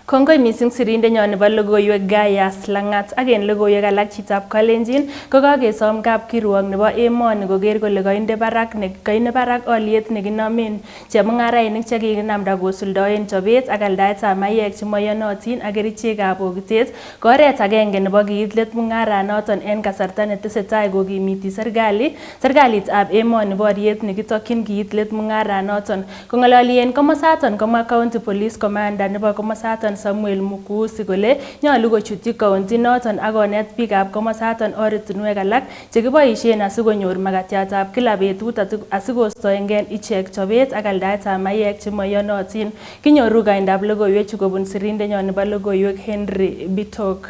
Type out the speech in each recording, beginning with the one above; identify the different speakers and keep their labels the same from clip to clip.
Speaker 1: Kongoi mising sirindenyon nebo logoiwek Gaius Langat ak en logoiwek alak chitab Kalenjin kokakesom kapkirwok nebo emoni koker kole kainde barak oliet nekinomen chemung'arainik chekikinamda kosuldoen chobet ak aldaetab mayek chemoyonotin ak kerichekab bokitet ko oret agenge nebo kiit let mung'aranoton en kasarta netesetai kokimiti serikalitab emoni boriet nekitokyin kiit let mung'aranoton. Kong'ololi en komosaton komwa County Police Commander nebo komosaton Samuel Mukuusi kole nyolu kochutyi county noton ak konet biikab komosaton oratinwek alak chekiboisien asikonyor makatiatab kila betut asikostoengei ichek chobet ak aldaetab mayek chemoyonotin. Kinyoru kaindab logoiwechu kobun sirindenyon nebo logoiwek Henry Bitok.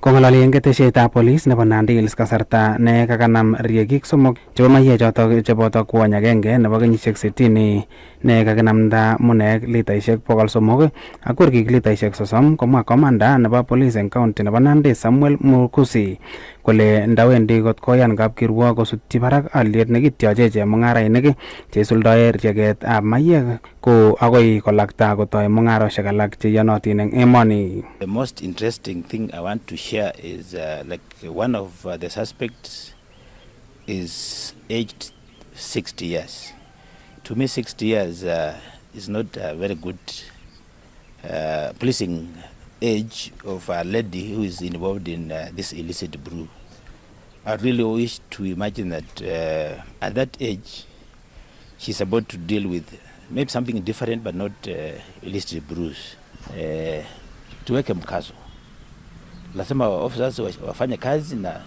Speaker 2: Kong'ololi en ketesietab polis nebo Nandi Hills kasarta ne kakanam riekik somok chebo mayechotok cheboto kwony agenge nebo kenyisiek 60 ne kakinamda munek litaisiek 300 ak kurkik litaisiek 30 komwa komanda nebo polis en county nebo Nandi Samuel Mukusi kole ndawendi kot koyan kapkirwok kosutyi barak aliet nekityoche chemung'arainik cheisuldoe rieketab mayek ko agoi kolakta kotoi mung'arosiek alak cheiyonotin en emoni.
Speaker 3: The most interesting thing I want to share is like one of the suspects is aged 60 years. To me 60 years is not a very good pleasing age of a lady who is involved in this illicit brew. I really wish to imagine that at that age she's about to deal with maybe something different but not illicit brews. Tuweke mkazo, lazima officers wafanye kazi na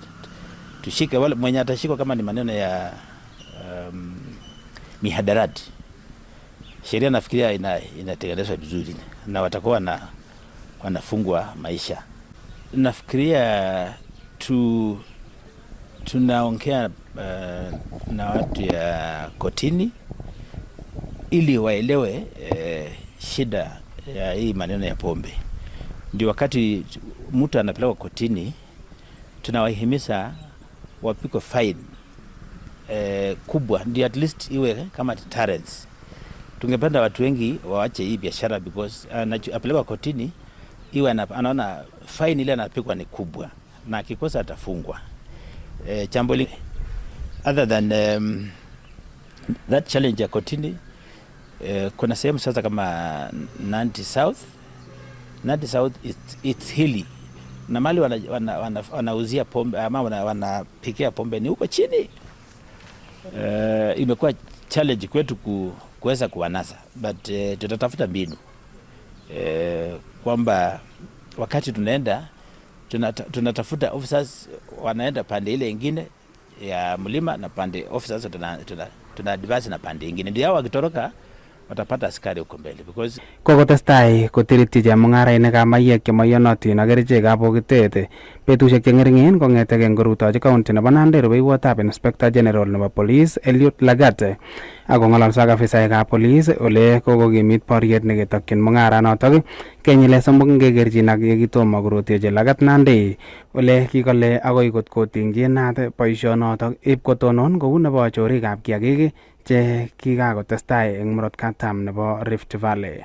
Speaker 3: tushike wale mwenye atashikwa kama ni maneno ya mihadarati. Sheria nafikiria inatekelezwa vizuri na watakuwa wanafungwa maisha. Nafikiria tunaongea na watu ya kotini ili waelewe shida ya hii maneno ya pombe. Ndio wakati mtu anapelekwa kotini tunawahimiza wapigwe fine kubwa, ndio at least iwe kama deterrence. Tungependa watu wengi waache hii biashara because apelekwa kotini iwe anaona fine ile anapigwa ni kubwa na akikosa atafungwa. Jambo other than that challenge ya kotini, kuna sehemu sasa kama Nandi South it's hilly na mali wanauzia pombe ama wanapikia pombe ni huko chini. Imekuwa challenge kwetu kuweza kuwanasa, but tutatafuta mbinu kwamba wakati tunaenda tunatafuta officers wanaenda pande ile ingine ya mlima na pande officers tuna advance na pande ingine, ndio wakitoroka watapata askari huko mbele because
Speaker 2: kokotestai kotirityi chemung'arainikab mayek chemoiyonotin ak kerichekab bokitet betusiek cheng'ering'en kong'eteke korutochi county nebo Nandi rubeiwotab Inspector General nebo Police Eliud Lagat ak kong'ololso ak afisaekab police ole kokokimit boriet neketokyin mung'aranotok kenyile somok ngekerchin ak yekitomo korutiechi Lagat Nandi ole kikole agoi kot koting'chinat boisionotok ib kotonon kou nebo chorikab kiagik che kikakotestai eng murot katam nebo Rift Valley.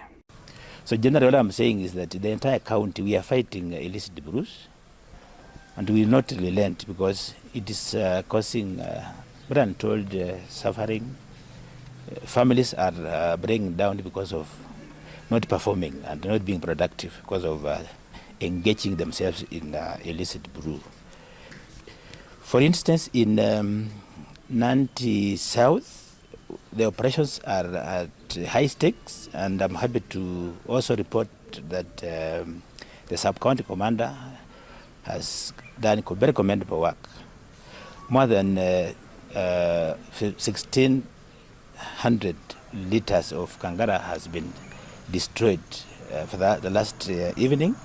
Speaker 3: So generally what I'm saying is that the entire county we are fighting illicit brews and we will not relent because it is causing what I'm told suffering. Families are breaking down because of not performing and not being productive because of engaging themselves in illicit brew. For instance, in Nandi South, the operations are at high stakes, and I'm happy to also report that the sub-county commander has done very commendable work. More than 1,600 liters of Kangara has been destroyed for the last evening.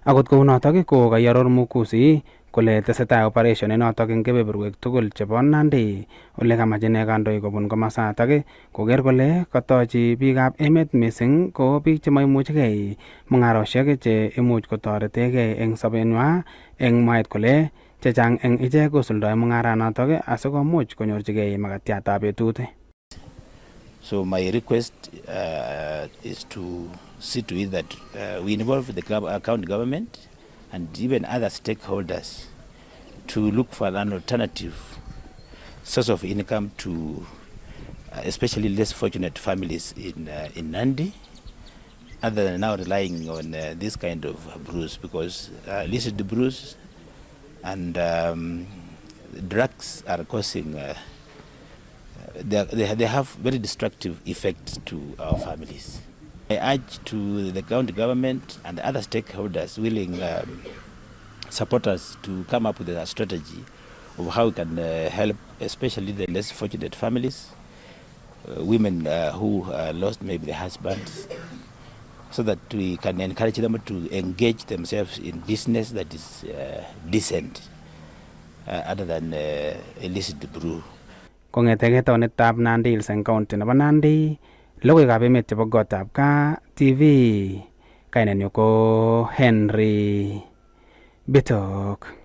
Speaker 2: Akot kounotok ko kayoror Mukusi kole tesetai operation inotok eng kebeberwek tugul chebo Nandi ole kamach ine kandoik kobun komasatak koker kole katochi biikab emet mising ko biik chemaimuchigei mung'arosiek che imuch kotoretegei eng sobenywa eng mwaet kole chechang eng ichek kosuldoe mung'aranotok asikomuch konyorchigei makatiatab betut.
Speaker 3: So my request is to see to it that we involve the county government and even other stakeholders to look for an alternative source of income to especially less fortunate families in Nandi, other than now relying on this kind of brews, because illicit brews and drugs are causing they have very destructive effects to our families. I urge to the county government and other stakeholders willing supporters to come up with a strategy of how we can help especially the less fortunate families, women who lost maybe their husbands, so that we can encourage them to engage themselves in business that is decent other than illicit brew.
Speaker 2: Kong'eteke taonitab Nandi Hills eng county nebo Nandi, logoiwekab emet chebo Gotab Gaa TV, kainenyu ko Henry Bitok.